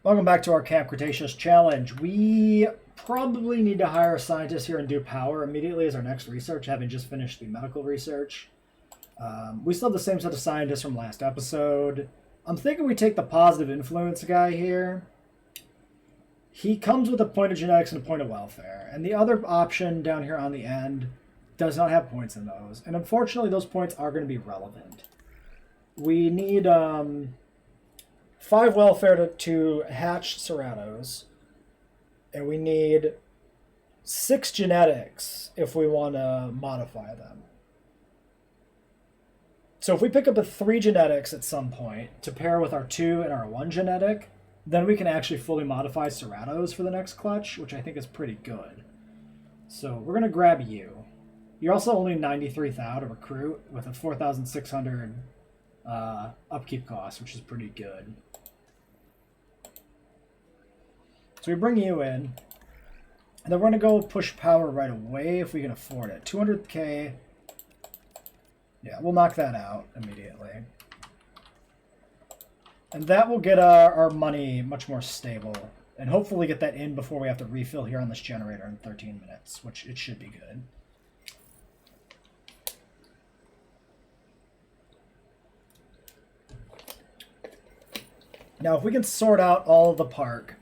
Welcome back to our Camp Cretaceous challenge. We probably need to hire a scientist here and do power immediately as our next research, having just finished the medical research. We still have the same set of scientists from last episode. I'm thinking we take the positive influence guy here. He comes with a point of genetics and a point of welfare. And the other option down here on the end does not have points in those. And unfortunately, those points are going to be relevant. We need 5 welfare to hatch Cerratos. And we need 6 genetics if we want to modify them. So if we pick up a 3 genetics at some point to pair with our 2 and our 1 genetic, then we can actually fully modify Cerratos for the next clutch, which I think is pretty good. So we're going to grab you. You're also only 93,000 to recruit with a 4,600 upkeep cost, which is pretty good. So we bring you in, and then we're going to go push power right away if we can afford it. 200k. Yeah, we'll knock that out immediately. And that will get our money much more stable. And hopefully get that in before we have to refill here on this generator in 13 minutes, which it should be good. Now, if we can sort out all of the park,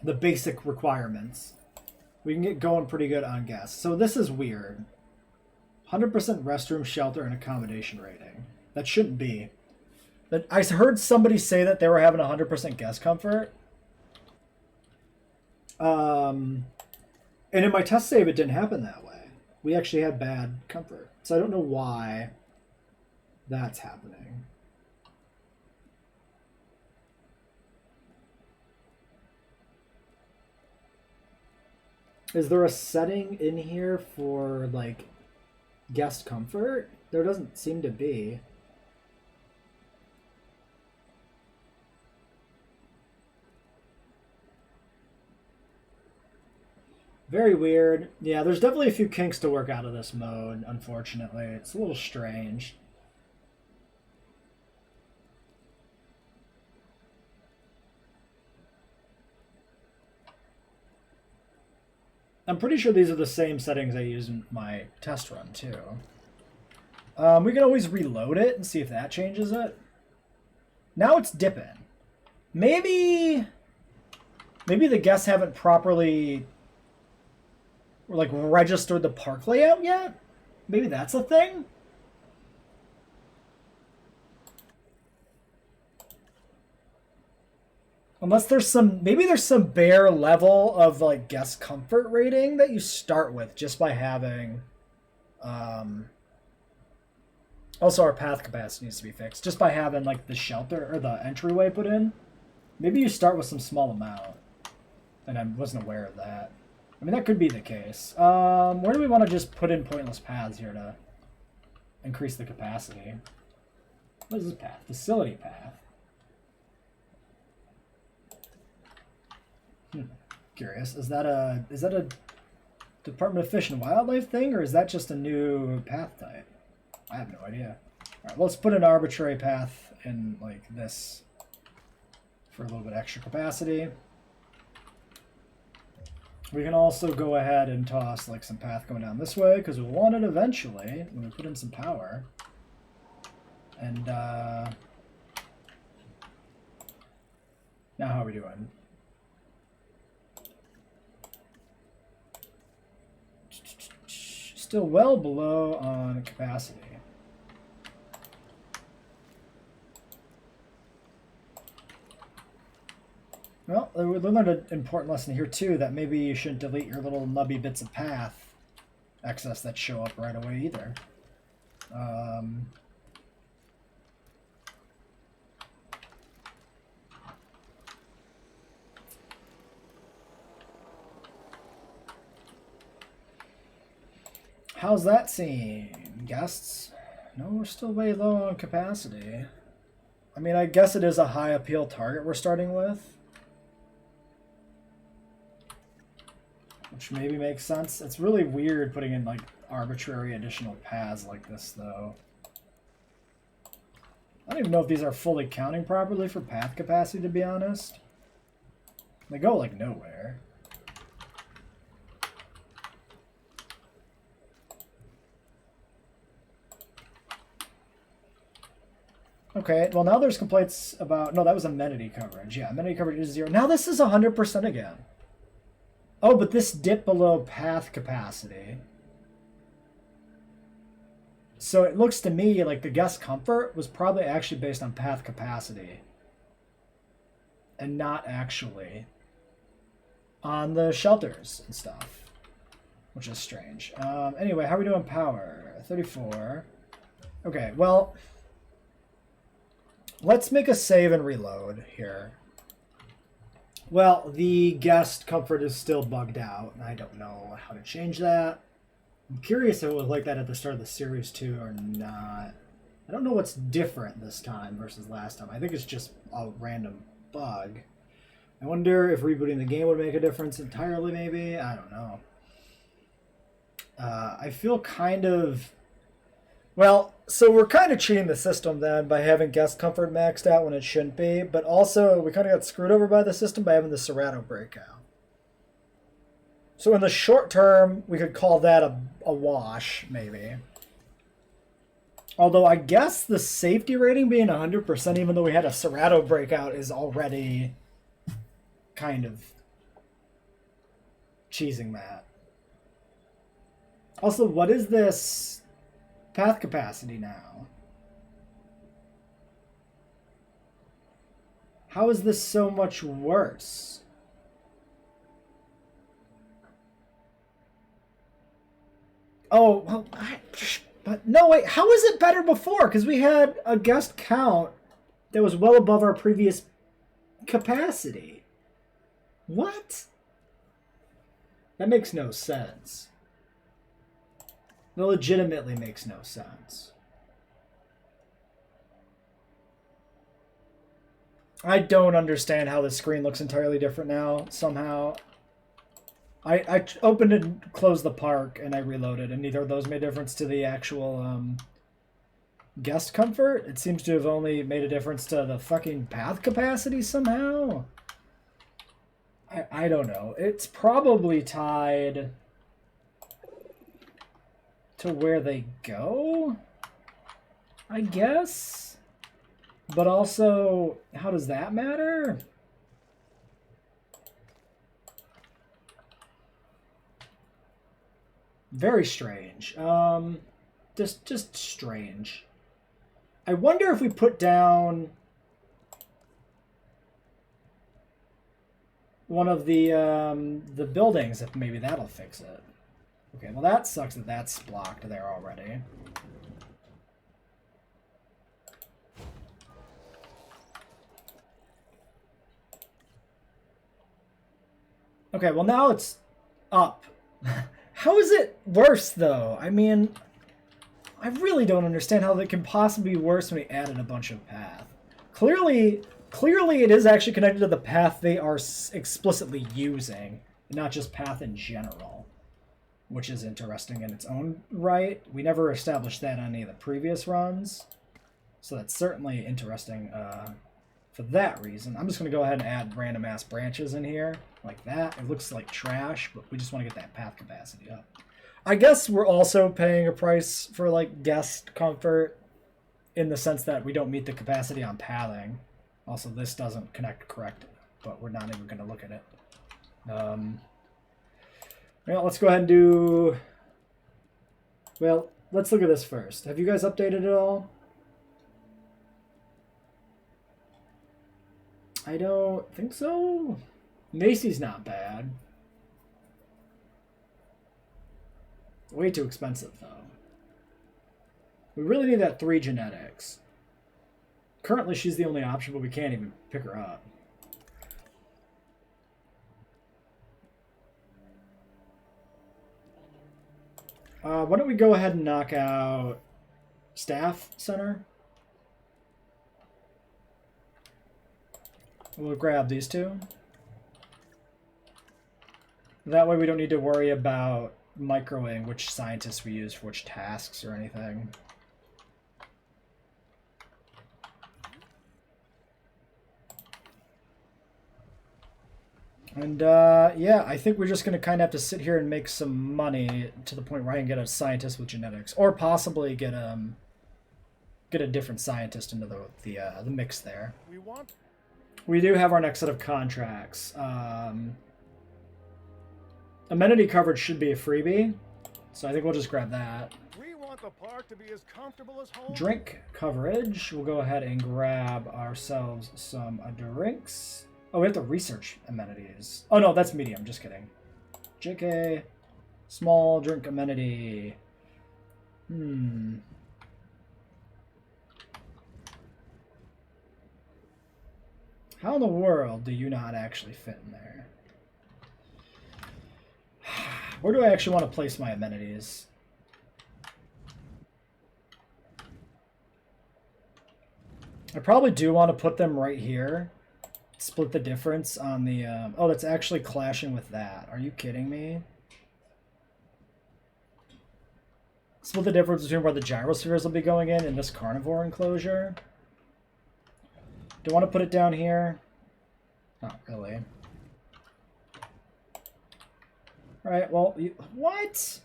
the basic requirements, we can get going pretty good on guests. So this is weird. 100% restroom, shelter, and accommodation rating. That shouldn't be. I heard somebody say that they were having 100% guest comfort. And in my test save, it didn't happen that way. We actually had bad comfort. So I don't know why that's happening. Is there a setting in here for, like, guest comfort? There doesn't seem to be. Very weird. Yeah, there's definitely a few kinks to work out of this mode, unfortunately. It's a little strange. I'm pretty sure these are the same settings I used in my test run, too. We can always reload it and see if that changes it. Now it's dipping. Maybe the guests haven't properly like registered the park layout yet? Maybe that's a thing? Unless there's some, maybe there's some bare level of like guest comfort rating that you start with just by having, also our path capacity needs to be fixed. Just by having like the shelter or the entryway put in. Maybe you start with some small amount. And I wasn't aware of that. I mean, that could be the case. Where do we want to just put in pointless paths here to increase the capacity? What is this path? Facility path. Curious. Is that a Department of Fish and Wildlife thing, or is that just a new path type? I have no idea. All right, let's put an arbitrary path in like this for a little bit extra capacity. We can also go ahead and toss like some path going down this way because we'll want it eventually when we put in some power. And now how are we doing? Still well below on capacity. Well, we learned an important lesson here too, that maybe you shouldn't delete your little nubby bits of path excess that show up right away either. How's that seem, guests? No, we're still way low on capacity. I mean, I guess it is a high appeal target we're starting with. Which maybe makes sense. It's really weird putting in like arbitrary additional paths like this though. I don't even know if these are fully counting properly for path capacity, to be honest. They go like nowhere. Okay, well now there's complaints about... No, that was amenity coverage. Yeah, amenity coverage is 0. Now this is 100% again. Oh, but this dipped below path capacity. So it looks to me like the guest comfort was probably actually based on path capacity. And not actually on the shelters and stuff. Which is strange. Anyway, how are we doing power? 34. Okay, well... Let's make a save and reload here. Well, the guest comfort is still bugged out, and I don't know how to change that. I'm curious if it was like that at the start of the series too or not. I don't know what's different this time versus last time. I think it's just a random bug. I wonder if rebooting the game would make a difference entirely, maybe? I don't know. I feel kind of... Well, so we're kind of cheating the system then by having guest comfort maxed out when it shouldn't be, but also we kind of got screwed over by the system by having the Serato breakout. So in the short term, we could call that a wash, maybe. Although I guess the safety rating being 100%, even though we had a Serato breakout, is already kind of cheesing that. Also, what is this path capacity now? How is this so much worse? Oh, well, but no, wait, how is it better before? Because we had a guest count that was well above our previous capacity. What? That makes no sense. That legitimately makes no sense. I don't understand how the screen looks entirely different now, somehow. I opened and closed the park, and I reloaded, and neither of those made a difference to the actual guest comfort. It seems to have only made a difference to the fucking path capacity somehow. I don't know. It's probably tied to where they go, I guess. But also, how does that matter? Very strange. Just strange. I wonder if we put down one of the buildings, if maybe that'll fix it. Okay, well that sucks that that's blocked there already. Okay, well now it's up. How is it worse, though? I mean, I really don't understand how that can possibly be worse when we added a bunch of path. Clearly it is actually connected to the path they are explicitly using, and not just path in general, which is interesting in its own right. We never established that on any of the previous runs, so that's certainly interesting for that reason. I'm just going to go ahead and add random ass branches in here like that. It looks like trash, but we just want to get that path capacity up. I guess we're also paying a price for like guest comfort in the sense that we don't meet the capacity on pathing. Also, this doesn't connect correct, but we're not even going to look at it. Yeah, let's go ahead and do... Well, let's look at this first. Have you guys updated it all? I don't think so. Macy's not bad. Way too expensive, though. We really need that 3 genetics. Currently, she's the only option, but we can't even pick her up. Why don't we go ahead and knock out Staff Center? We'll grab these two. That way we don't need to worry about microing which scientists we use for which tasks or anything. And yeah, I think we're just going to kind of have to sit here and make some money to the point where I can get a scientist with genetics, or possibly get a different scientist into the mix there. We do have our next set of contracts. Amenity coverage should be a freebie, so I think we'll just grab that. We want the park to be as comfortable as home. Drink coverage. We'll go ahead and grab ourselves some drinks. Oh, we have to research amenities. Oh no, that's medium. Just kidding. JK, small drink amenity. How in the world do you not actually fit in there? Where do I actually want to place my amenities? I probably do want to put them right here. Split the difference on the... oh, that's actually clashing with that. Are you kidding me? Split the difference between where the gyrospheres will be going in this carnivore enclosure. Do I want to put it down here? Not really. Alright, well... what?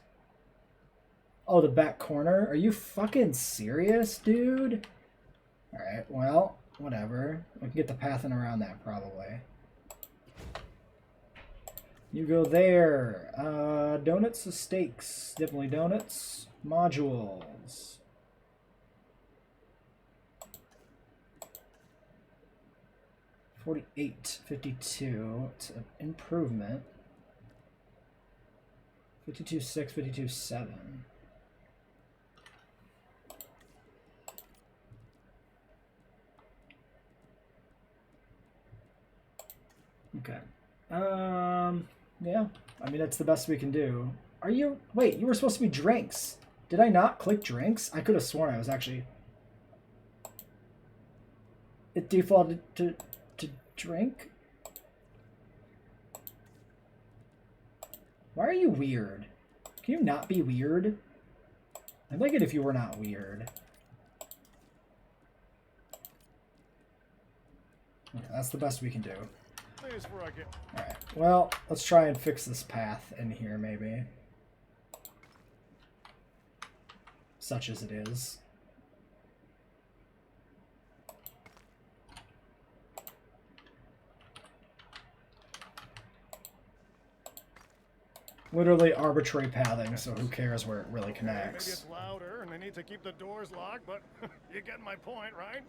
Oh, the back corner? Are you fucking serious, dude? Alright, well... whatever. We can get the pathing around that, probably. You go there. Donuts or steaks? Definitely donuts. Modules. $48.52. It's an improvement. 52.6, 52.7. Okay. Yeah. I mean, that's the best we can do. Are you... wait, you were supposed to be drinks. Did I not click drinks? I could have sworn I was actually... it defaulted to drink? Why are you weird? Can you not be weird? I'd like it if you were not weird. Okay, that's the best we can do. Alright, well, let's try and fix this path in here, maybe. Such as it is. Literally arbitrary pathing, so who cares where it really connects. Maybe it's louder and they need to keep the doors locked, but you get my point, right?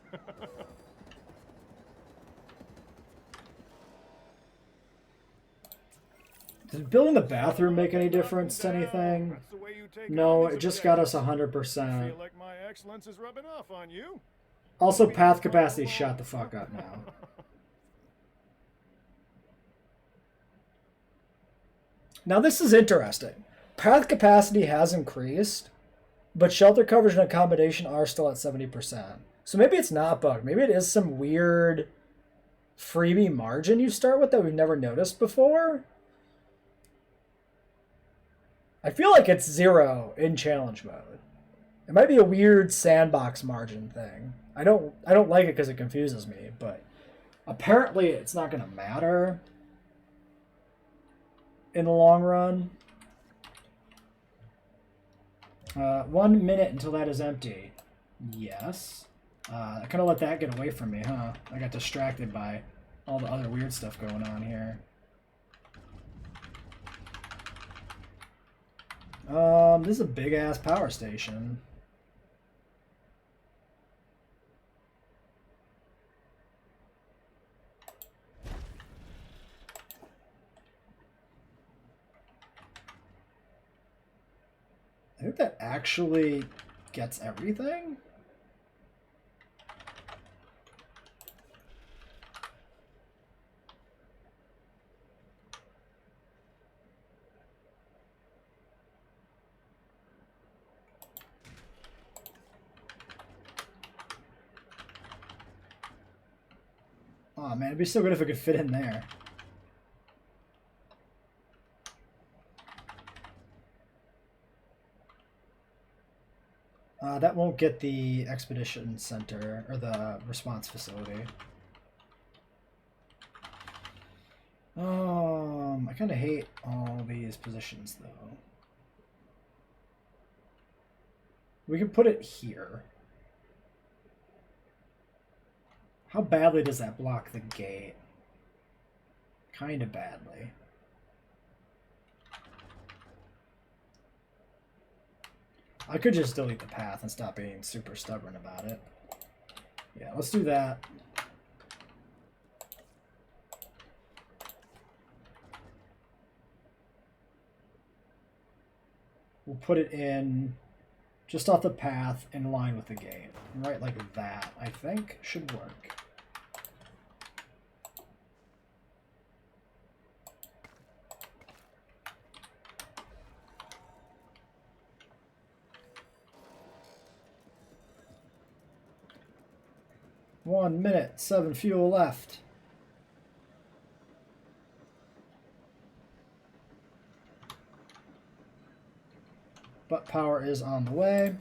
Did building the bathroom make any difference to anything? No, it just got us 100%. Feel like my excellence is rubbing off on you. Also, path capacity shut the fuck up now. Now this is interesting. Path capacity has increased, but shelter coverage and accommodation are still at 70%. So maybe it's not bugged. Maybe it is some weird freebie margin you start with that we've never noticed before. I feel like it's 0 in challenge mode. It might be a weird sandbox margin thing. I don't like it because it confuses me, but apparently it's not going to matter in the long run. 1 minute until that is empty. Yes. I kind of let that get away from me, huh? I got distracted by all the other weird stuff going on here. This is a big-ass power station. I think that actually gets everything. Oh man, it'd be so good if it could fit in there. That won't get the expedition center, or the response facility. Oh, I kind of hate all these positions, though. We can put it here. How badly does that block the gate? Kind of badly. I could just delete the path and stop being super stubborn about it. Yeah, let's do that. We'll put it in just off the path in line with the gate. Right like that, I think, should work. One minute, 7 fuel left. But power is on the way.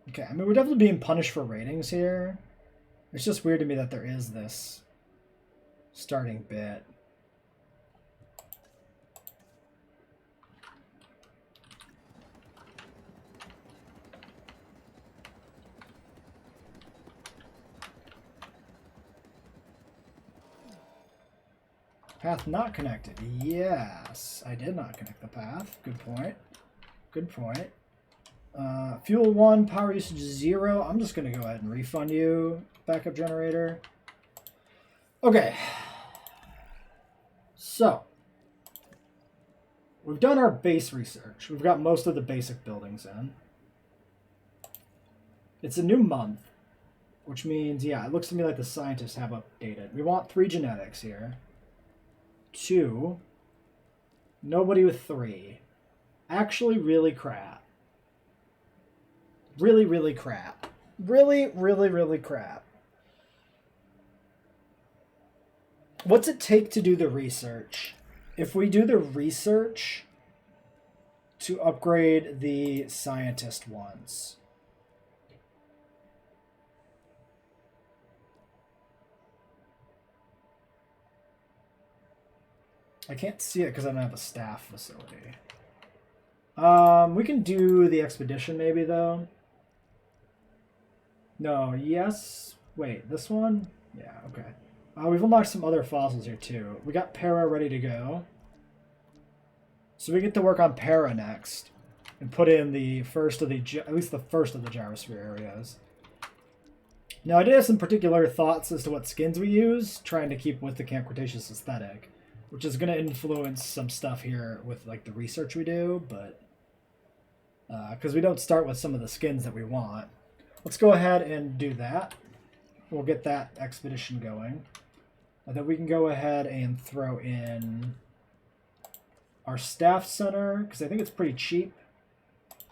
Okay, I mean, we're definitely being punished for ratings here. It's just weird to me that there is this starting bit. Path not connected. Yes, I did not connect the path. Good point. Good point. Fuel 1, power usage 0. I'm just going to go ahead and refund you, backup generator. Okay. So, we've done our base research. We've got most of the basic buildings in. It's a new month, which means, yeah, it looks to me like the scientists have updated. We want 3 genetics here. 2. Nobody with 3. Actually, really crap. Really, really crap. Really, really, really crap. What's it take to do the research? If we do the research to upgrade the scientist ones. I can't see it because I don't have a staff facility. We can do the expedition maybe, though. No, yes. Wait, this one? Yeah, okay. We've unlocked some other fossils here, too. We got Para ready to go. So we get to work on Para next. And put in the first of the, at least the first of the gyrosphere areas. Now, I did have some particular thoughts as to what skins we use, trying to keep with the Camp Cretaceous aesthetic. Which is going to influence some stuff here with, like, the research we do, but... because we don't start with some of the skins that we want. Let's go ahead and do that. We'll get that expedition going. And then we can go ahead and throw in our staff center, because I think it's pretty cheap.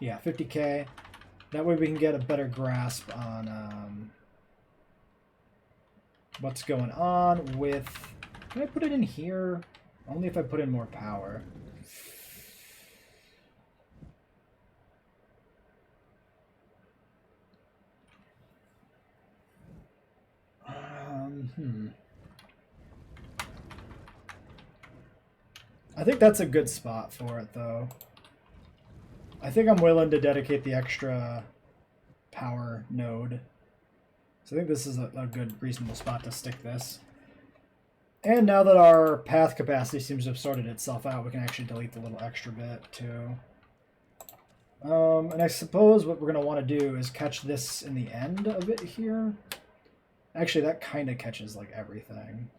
Yeah, 50k. That way we can get a better grasp on what's going on with... Can I put it in here? Only if I put in more power. I think that's a good spot for it, though. I think I'm willing to dedicate the extra power node. So I think this is a good, reasonable spot to stick this. And now that our path capacity seems to have sorted itself out, we can actually delete the little extra bit, too. And I suppose what we're going to want to do is catch this in the end of it here. Actually, that kind of catches, like, everything.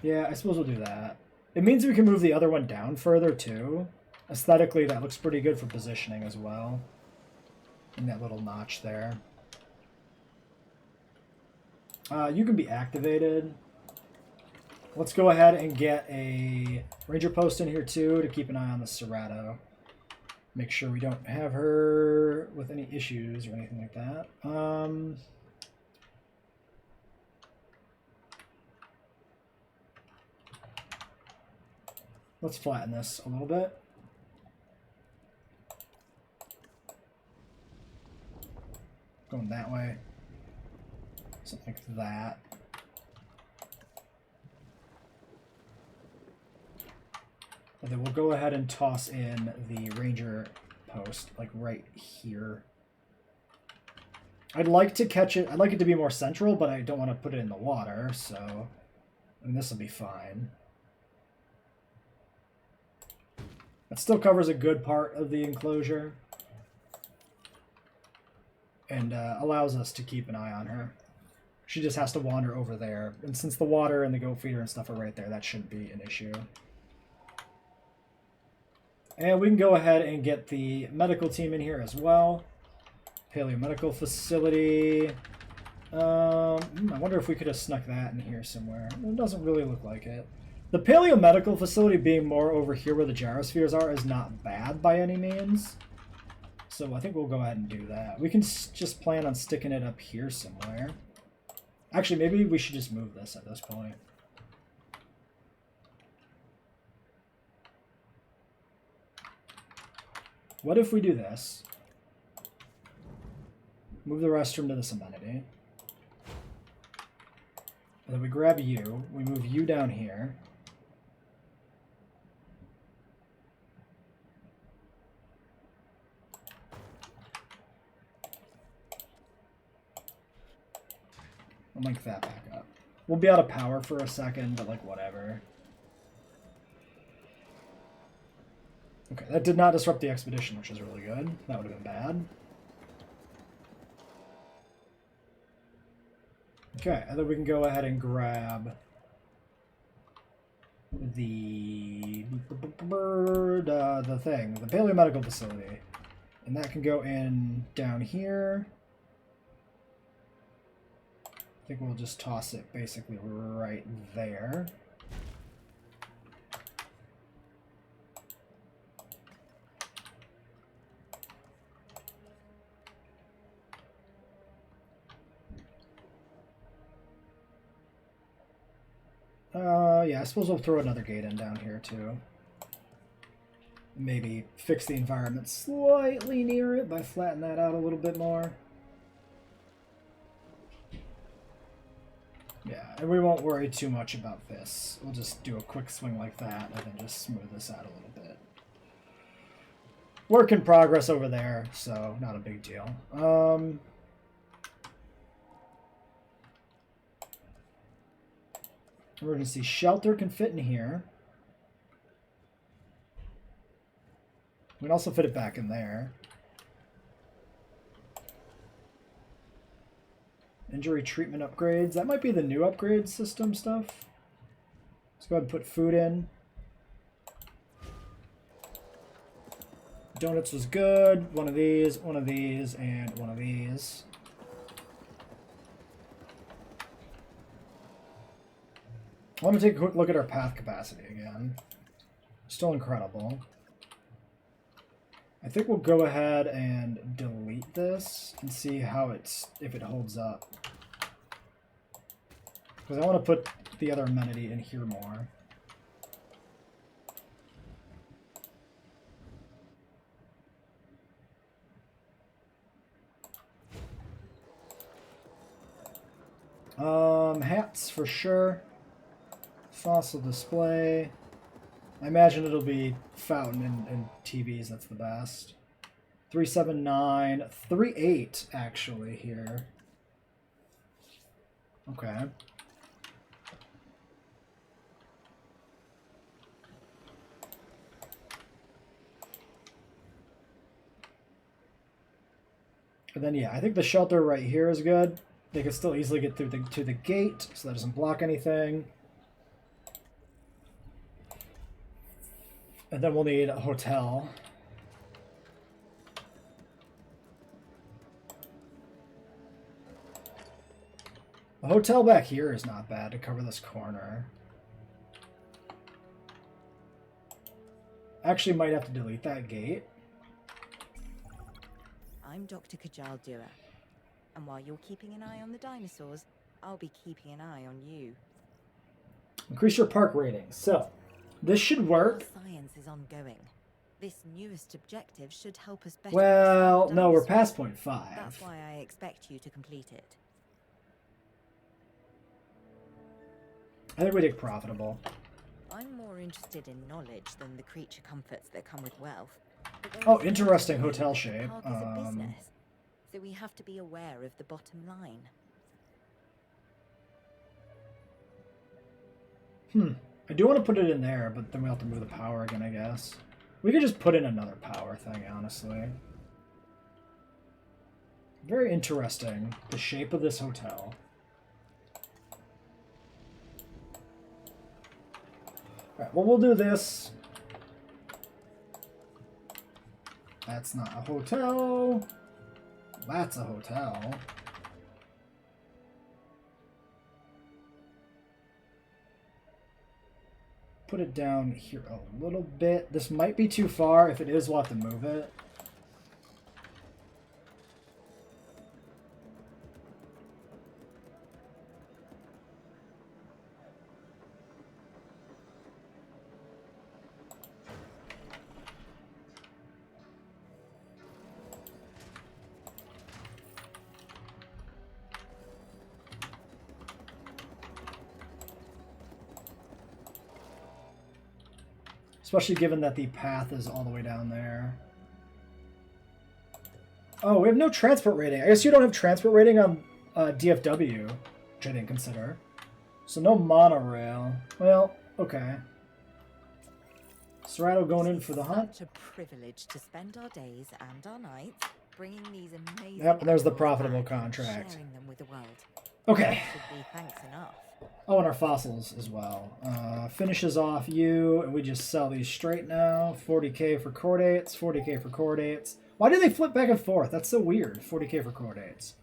Yeah, I suppose we'll do that. It means we can move the other one down further, too. Aesthetically, that looks pretty good for positioning as well. And that little notch there. You can be activated. Let's go ahead and get a ranger post in here, too, to keep an eye on the Serato. Make sure we don't have her with any issues or anything like that. Let's flatten this a little bit. Going that way. Something like that. And then we'll go ahead and toss in the ranger post, like right here. I'd like to catch it. I'd like it to be more central, but I don't want to put it in the water, so I mean, this will be fine. It still covers a good part of the enclosure and allows us to keep an eye on her. She just has to wander over there, and since the water and the goat feeder and stuff are right there, that shouldn't be an issue. And we can go ahead and get the medical team in here as well. Paleomedical facility. I wonder if we could have snuck that in here somewhere. It doesn't really look like it. The paleomedical facility being more over here where the gyrospheres are is not bad by any means. So I think we'll go ahead and do that. We can just plan on sticking it up here somewhere. Actually, maybe we should just move this at this point. What if we do this? Move the restroom to this amenity. And then we grab you. We move you down here. And link that back up. We'll be out of power for a second, but like whatever. Okay, that did not disrupt the expedition, which is really good. That would have been bad. Okay, and then we can go ahead and grab the thing, the paleomedical facility. And that can go in down here. I think we'll just toss it basically right there. Yeah, I suppose we'll throw another gate in down here too. Maybe fix the environment slightly near it by flattening that out a little bit more. Yeah, and we won't worry too much about this. We'll just do a quick swing like that and then just smooth this out a little bit. Work in progress over there, so not a big deal. Emergency shelter can fit in here. We can also fit it back in there. Injury treatment upgrades. That might be the new upgrade system stuff. Let's go ahead and put food in. Donuts was good. One of these, and one of these. I want to take a quick look at our path capacity again. Still incredible. I think we'll go ahead and delete this and see how if it holds up. Because I want to put the other amenity in here more. Hats for sure. Fossil display. I imagine it'll be fountain and TVs, that's the best. 379, 38 actually here. Okay. And then yeah, I think the shelter right here is good. They can still easily get through to the gate, so that doesn't block anything. And then we'll need a hotel. The hotel back here is not bad to cover this corner. Actually might have to delete that gate. I'm Dr. Kajal Dua, and while you're keeping an eye on the dinosaurs, I'll be keeping an eye on you. Increase your park rating. So, This should work. While science is ongoing, this newest objective should help us better Well, understand no, we're dinosaurs. past point 5. That's why I expect you to complete it. I think we did profitable. I'm more interested in knowledge than the creature comforts that come with wealth. But there Oh, is interesting no hotel way shape. Park is a business, so we have to be aware of the bottom line. I do want to put it in there, but then we have to move the power again, I guess. We could just put in another power thing, honestly. Very interesting, the shape of this hotel. Alright, well, we'll do this. That's not a hotel. That's a hotel. Put it down here a little bit. This might be too far. If it is, we'll have to move it. Especially given that the path is all the way down there. Oh, we have no transport rating. I guess you don't have transport rating on DFW, which I didn't consider. So no monorail. Well, okay. Serrato going in for the hunt. Such a privilege to spend our days and our nights bringing these amazing. Yep, and there's the animals profitable back and contract. sharing them with the world. Okay. That should be thanks enough. Oh, and our fossils as well. Finishes off you, and we just sell these straight now. 40k for chordates, 40k for chordates. Why do they flip back and forth? That's so weird. 40k for chordates.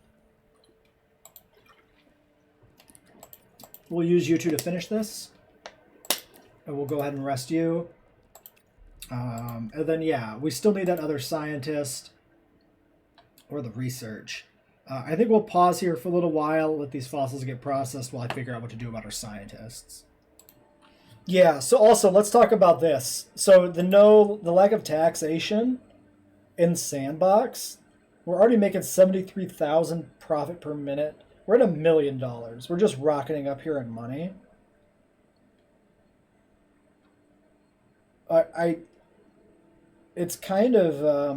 We'll use you two to finish this. And we'll go ahead and rest you. And then, yeah, we still need that other scientist or the research. I think we'll pause here for a little while, let these fossils get processed while I figure out what to do about our scientists. Yeah, so also, let's talk about this. So the lack of taxation in Sandbox, we're already making 73,000 profit per minute. We're at $1 million. We're just rocketing up here in money. It's kind of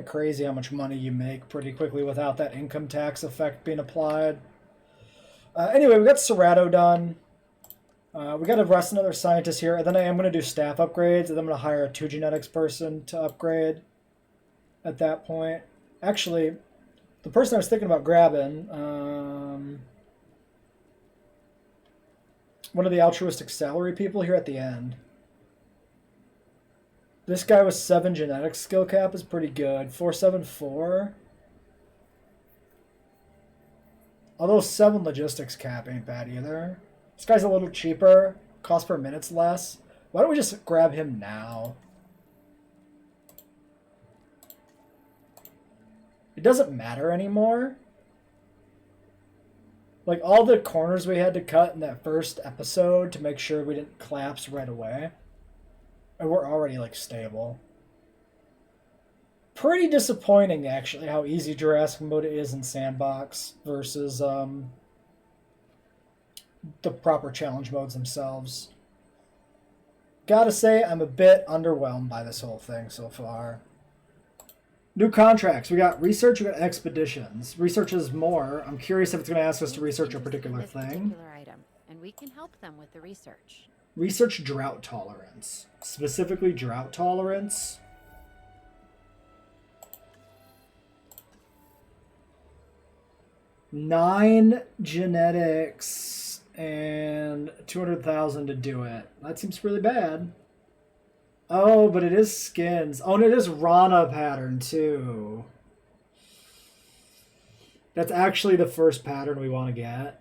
crazy how much money you make pretty quickly without that income tax effect being applied. Anyway, we got Serrato done. We got to rest another scientist here, and then I am going to do staff upgrades, and then I'm going to hire a 2 genetics person to upgrade at that point. Actually, the person I was thinking about grabbing, one of the altruistic salary people here at the end. This guy with 7 genetics skill cap is pretty good. 474. Although 7 logistics cap ain't bad either. This guy's a little cheaper. Cost per minute's less. Why don't we just grab him now? It doesn't matter anymore. Like, all the corners we had to cut in that first episode to make sure we didn't collapse right away. And we're already, like, stable. Pretty disappointing, actually, how easy Jurassic mode is in Sandbox versus the proper challenge modes themselves. Gotta say, I'm a bit underwhelmed by this whole thing so far. New contracts. We got research, we got expeditions. Research is more. I'm curious if it's going to ask us to research a particular thing. Item, and we can help them with the research. Research drought tolerance. Specifically drought tolerance. $9 genetics and 200,000 to do it. That seems really bad. Oh, but it is skins. Oh, and it is Rana pattern too. That's actually the first pattern we want to get.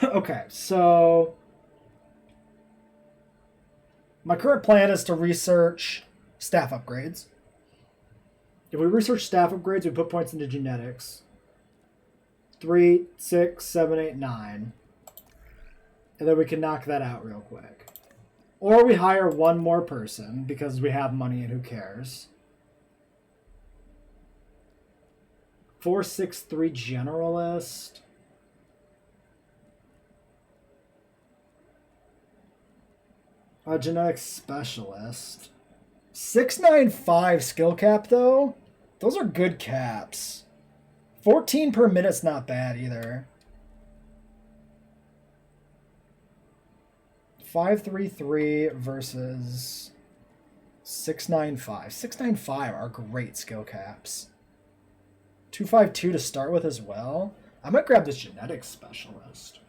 Okay, so my current plan is to research staff upgrades. If we research staff upgrades, we put points into genetics. 3, 6, 7, 8, 9. And then we can knock that out real quick. Or we hire one more person because we have money and who cares. 4, 6, 3 generalist. A genetic specialist. 695 skill cap though. Those are good caps. 14 per minute's not bad either. 533 versus 695. 695 are great skill caps. 252 to start with as well. I might grab this genetic specialist.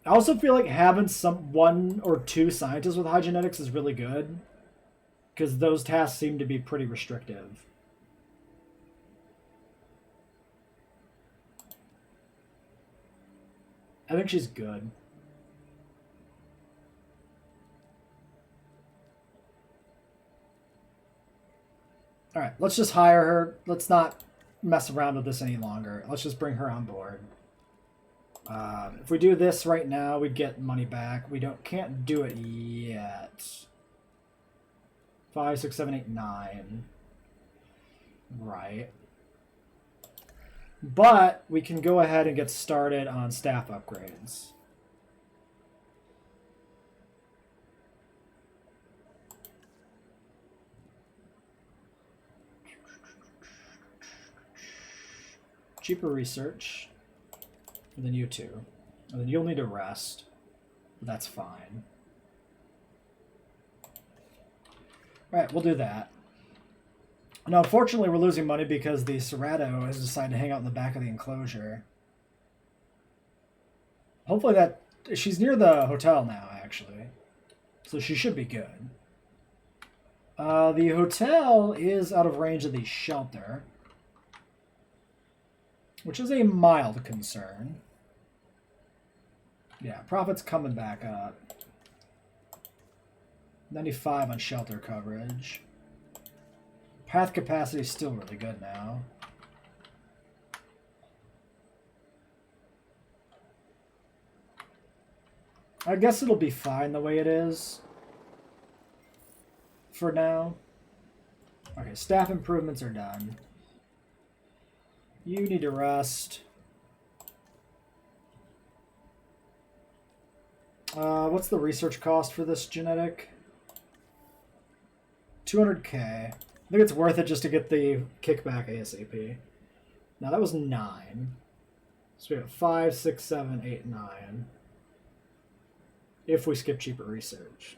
I also feel like having some 1 or 2 scientists with high genetics is really good, because those tasks seem to be pretty restrictive. I think she's good. All right, let's just hire her. Let's not mess around with this any longer. Let's just bring her on board. If we do this right now, we'd get money back. We can't do it yet. 5, 6, 7, 8, 9. Right. But we can go ahead and get started on staff upgrades. Cheaper research. And then you two. And then you'll need to rest. But that's fine. Alright, we'll do that. Now, unfortunately, we're losing money because the Cerrado has decided to hang out in the back of the enclosure. Hopefully that... She's near the hotel now, actually. So she should be good. The hotel is out of range of the shelter, which is a mild concern. Yeah, profit's coming back up. 95 on shelter coverage. Path capacity is still really good now. I guess it'll be fine the way it is for now. Okay, staff improvements are done. You need to rest. What's the research cost for this genetic? 200k. I think it's worth it just to get the kickback ASAP. Now that was 9. So we have 5, 6, 7, 8, 9. If we skip cheaper research.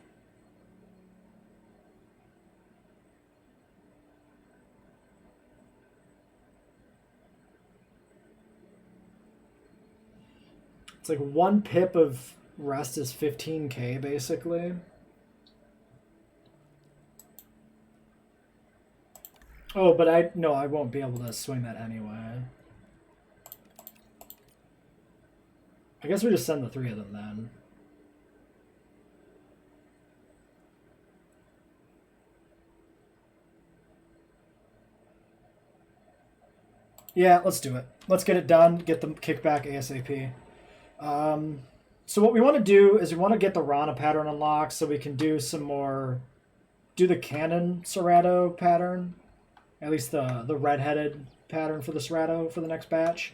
It's like 1 pip of rest is 15k basically. Oh, but I won't be able to swing that anyway. I guess we just send the 3 of them then. Yeah, let's do it. Let's get it done. Get them kickback ASAP. So what we want to do is we want to get the Rana pattern unlocked so we can do some more... Do the Canon Cerrado pattern. At least the red-headed pattern for the Cerrado for the next batch.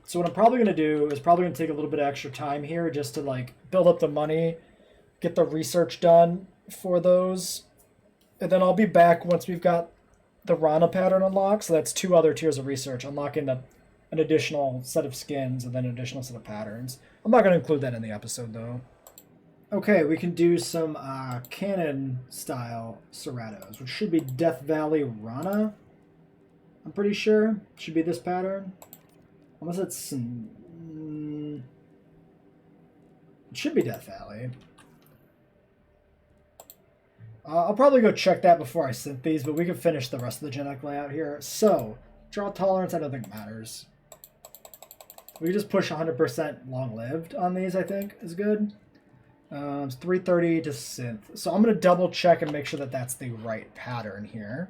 So what I'm probably going to do is probably going to take a little bit of extra time here just to like build up the money, get the research done for those. And then I'll be back once we've got the Rana pattern unlocked. So that's 2 other tiers of research, unlocking an additional set of skins and then an additional set of patterns. I'm not going to include that in the episode though. Okay, we can do some Canon style Cerrados, which should be Death Valley Rana. I'm pretty sure should be this pattern. Unless it's it should be Death Valley. I'll probably go check that before I synth these, but we can finish the rest of the genetic layout here. So, draw tolerance, I don't think matters. We just push 100% long-lived on these, I think, is good. It's 330 to synth. So I'm going to double check and make sure that that's the right pattern here.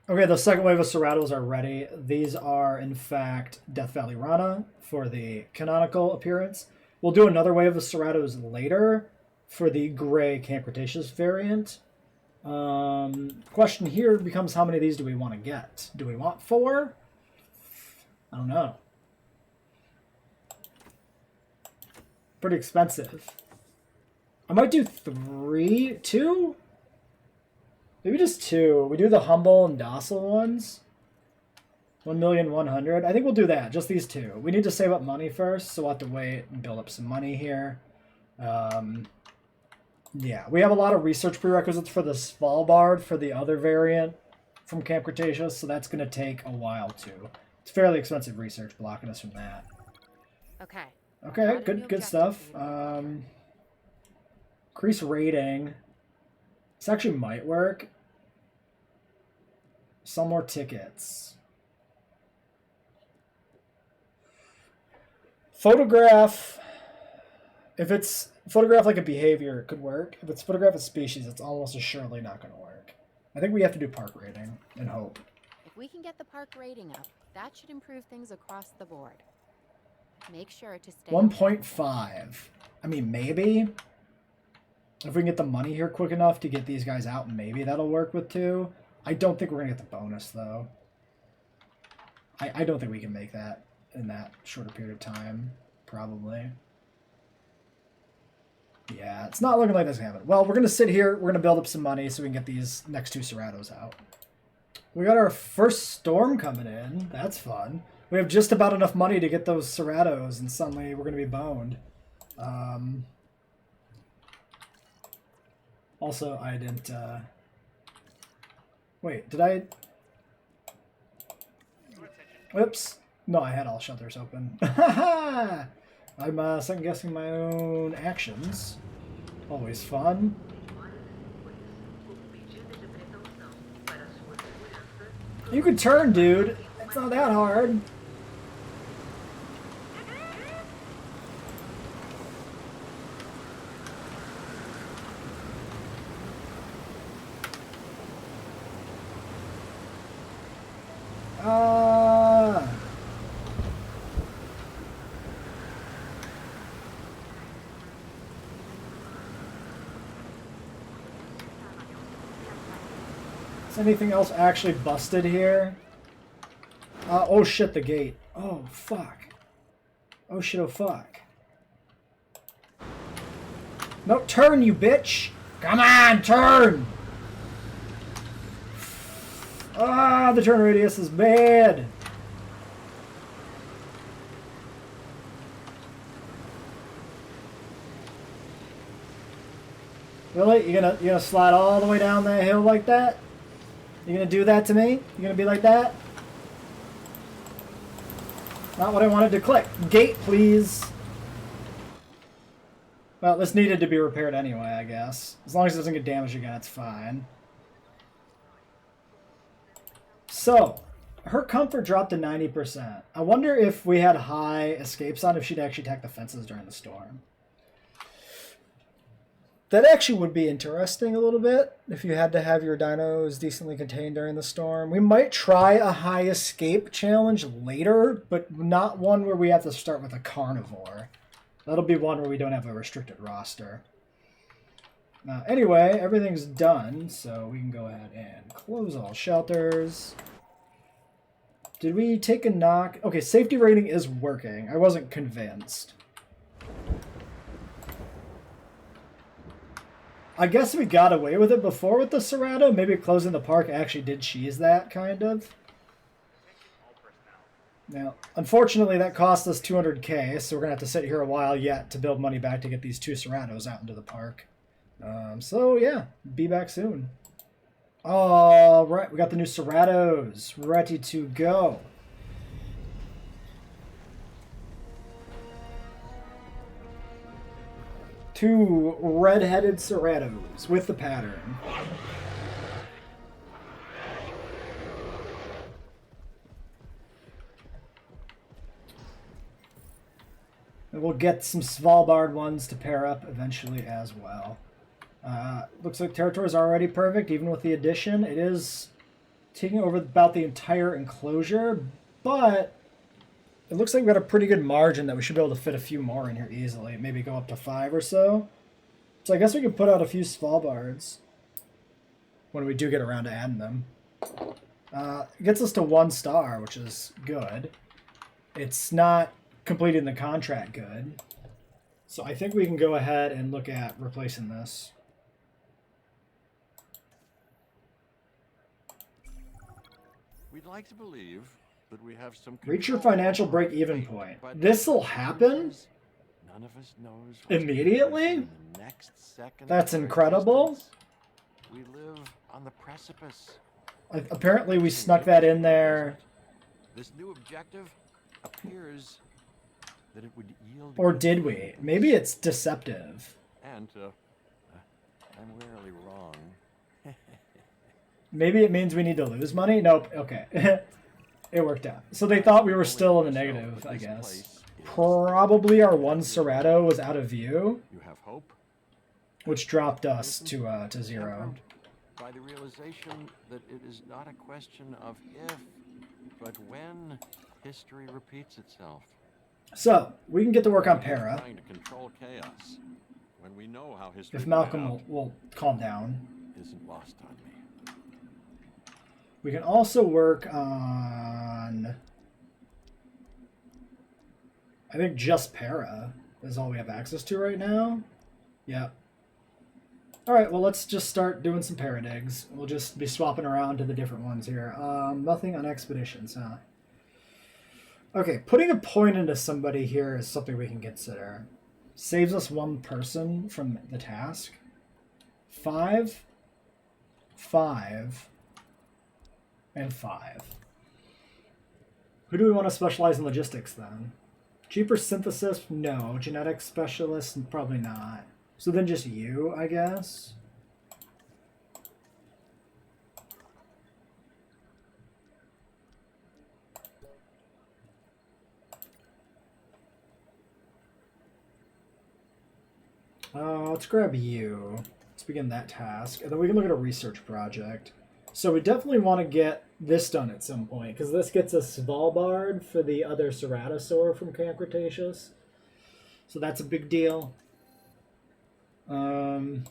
Okay, the second wave of Cerratos are ready. These are, in fact, Death Valley Rana for the canonical appearance. We'll do another wave of Cerratos later for the gray Camp Cretaceous variant. Question here becomes, how many of these do we want to get? Do we want 4? I don't know. Pretty expensive. I might do 3? 2? Maybe just 2. We do the humble and docile ones. 1,100,000. I think we'll do that. Just these 2. We need to save up money first, so we'll have to wait and build up some money here. Yeah, we have a lot of research prerequisites for the Svalbard for the other variant from Camp Cretaceous, so that's going to take a while too. It's fairly expensive research blocking us from that. Okay. Okay, good stuff. Increase rating. This actually might work. Some more tickets. Photograph. If it's photograph like a behavior, it could work. If it's photograph a species, it's almost assuredly not going to work. I think we have to do park rating and hope. If we can get the park rating up, that should improve things across the board. Make sure to stay 1.5. I mean, maybe. If we can get the money here quick enough to get these guys out, maybe that'll work with 2. I don't think we're going to get the bonus, though. I don't think we can make that in that shorter period of time, probably. Yeah, it's not looking like that's happening. Well, we're going to sit here. We're going to build up some money so we can get these next 2 Cerratos out. We got our first storm coming in. That's fun. We have just about enough money to get those Cerratos, and suddenly we're going to be boned. Also, I didn't... Wait, did I... Whoops. No, I had all shutters open. I'm second-guessing my own actions. Always fun. You can turn, dude. It's not that hard. Is anything else actually busted here? Oh shit, the gate. Oh fuck. Oh shit, oh fuck. No, turn, you bitch! Come on, turn! Ah, the turn radius is bad. Really? You gonna slide all the way down that hill like that? You gonna do that to me? You gonna be like that? Not what I wanted to click. Gate, please. Well, this needed to be repaired anyway, I guess. As long as it doesn't get damaged again, it's fine. So, her comfort dropped to 90%. I wonder if we had high escapes on, if she'd actually attack the fences during the storm. That actually would be interesting a little bit, if you had to have your dinos decently contained during the storm. We might try a high escape challenge later, but not one where we have to start with a carnivore. That'll be one where we don't have a restricted roster. Anyway, everything's done, so we can go ahead and close all shelters. Did we take a knock? Okay, safety rating is working. I wasn't convinced. I guess we got away with it before with the Cerrato. Maybe closing the park actually did cheese that, kind of. Now, unfortunately, that cost us 200k, so we're going to have to sit here a while yet to build money back to get these 2 Cerratos out into the park. So, yeah, be back soon. All right, we got the new Cerratos ready to go. Two red-headed Cerratos with the pattern. And we'll get some Svalbard ones to pair up eventually as well. Looks like territory is already perfect, even with the addition. It is taking over about the entire enclosure, but it looks like we've got a pretty good margin that we should be able to fit a few more in here easily. Maybe go up to 5 or so. So I guess we could put out a few Svalbards when we do get around to adding them. It gets us to 1 star, which is good. It's not completing the contract good. So I think we can go ahead and look at replacing this. We'd like to believe that we have some Reach your control financial over break-even fate, point. but This'll happen none of us knows what's immediately? in the next second That's of our incredible. existence. We live on the precipice. Apparently we snuck that in there. This new objective appears that it would yield. Or did we? Maybe it's deceptive. And I'm rarely wrong. Maybe it means we need to lose money? Nope. Okay. It worked out. So they thought we were still in the negative, I guess. Probably our 1 Serrato was out of view, You have hope which dropped us to 0. by the realization that it is not a question of if, but when history repeats itself. So, we can get to work on Para, Trying to control chaos when we know how history if Malcolm played will calm down. out isn't lost on me. We can also work on... I think just Para is all we have access to right now. Yep. Alright, well let's just start doing some Paradigs. We'll just be swapping around to the different ones here. Nothing on expeditions, huh? Okay, putting a point into somebody here is something we can consider. Saves us 1 person from the task. 5, 5, and 5. Who do we want to specialize in logistics then? Cheaper synthesis? No. Genetic specialist? Probably not. So then just you, I guess. Let's grab you. Let's begin that task. And then we can look at a research project. So we definitely want to get this done at some point, because this gets us Svalbard for the other Ceratosaur from Camp Cretaceous. So that's a big deal. Medium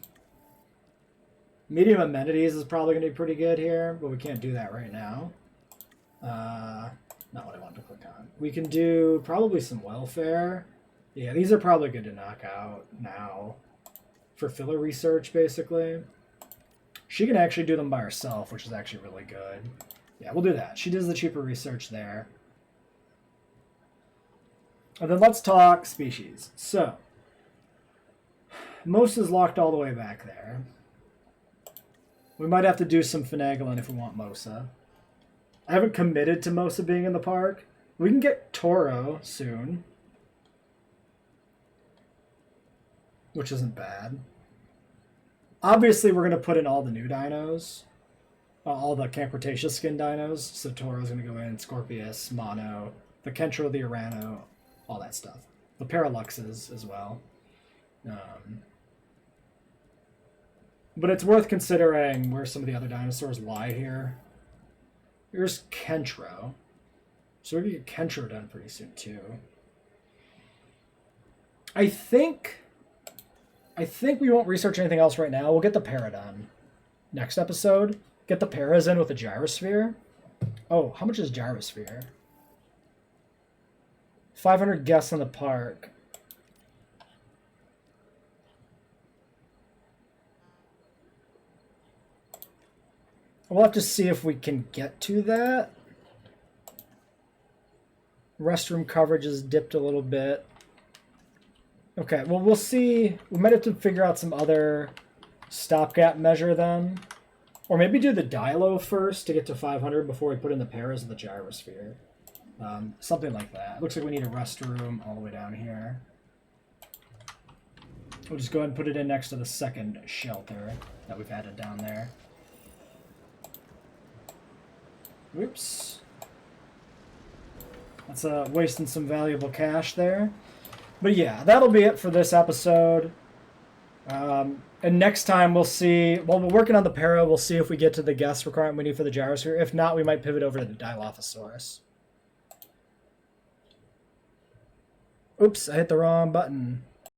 amenities is probably going to be pretty good here, but we can't do that right now. Not what I wanted to click on. We can do probably some welfare. Yeah, these are probably good to knock out now for filler research, basically. She can actually do them by herself, which is actually really good. Yeah, we'll do that. She does the cheaper research there. And then let's talk species. So, Mosa is locked all the way back there. We might have to do some finagling if we want Mosa. I haven't committed to Mosa being in the park. We can get Toro soon, which isn't bad. Obviously, we're going to put in all the new dinos. All the Camp Cretaceous skin dinos. So Toro's going to go in, Scorpius, Mono, the Kentro, the Urano, all that stuff. The Paraluxes as well. But it's worth considering where some of the other dinosaurs lie here. Here's Kentro. So we're going to get Kentro done pretty soon, too. I think we won't research anything else right now. We'll get the Para done next episode. Get the Paras in with the Gyrosphere. Oh, how much is Gyrosphere? 500 guests in the park. We'll have to see if we can get to that. Restroom coverage has dipped a little bit. Okay, well, we'll see. We might have to figure out some other stopgap measure then. Or maybe do the Dilo first to get to 500 before we put in the Paras of the Gyrosphere. Something like that. Looks like we need a restroom all the way down here. We'll just go ahead and put it in next to the second shelter that we've added down there. Whoops. That's wasting some valuable cash there. But yeah, that'll be it for this episode. And next time we'll see, while we're working on the para, we'll see if we get to the guest requirement we need for the gyrosphere. If not, we might pivot over to the Dilophosaurus. Oops, I hit the wrong button.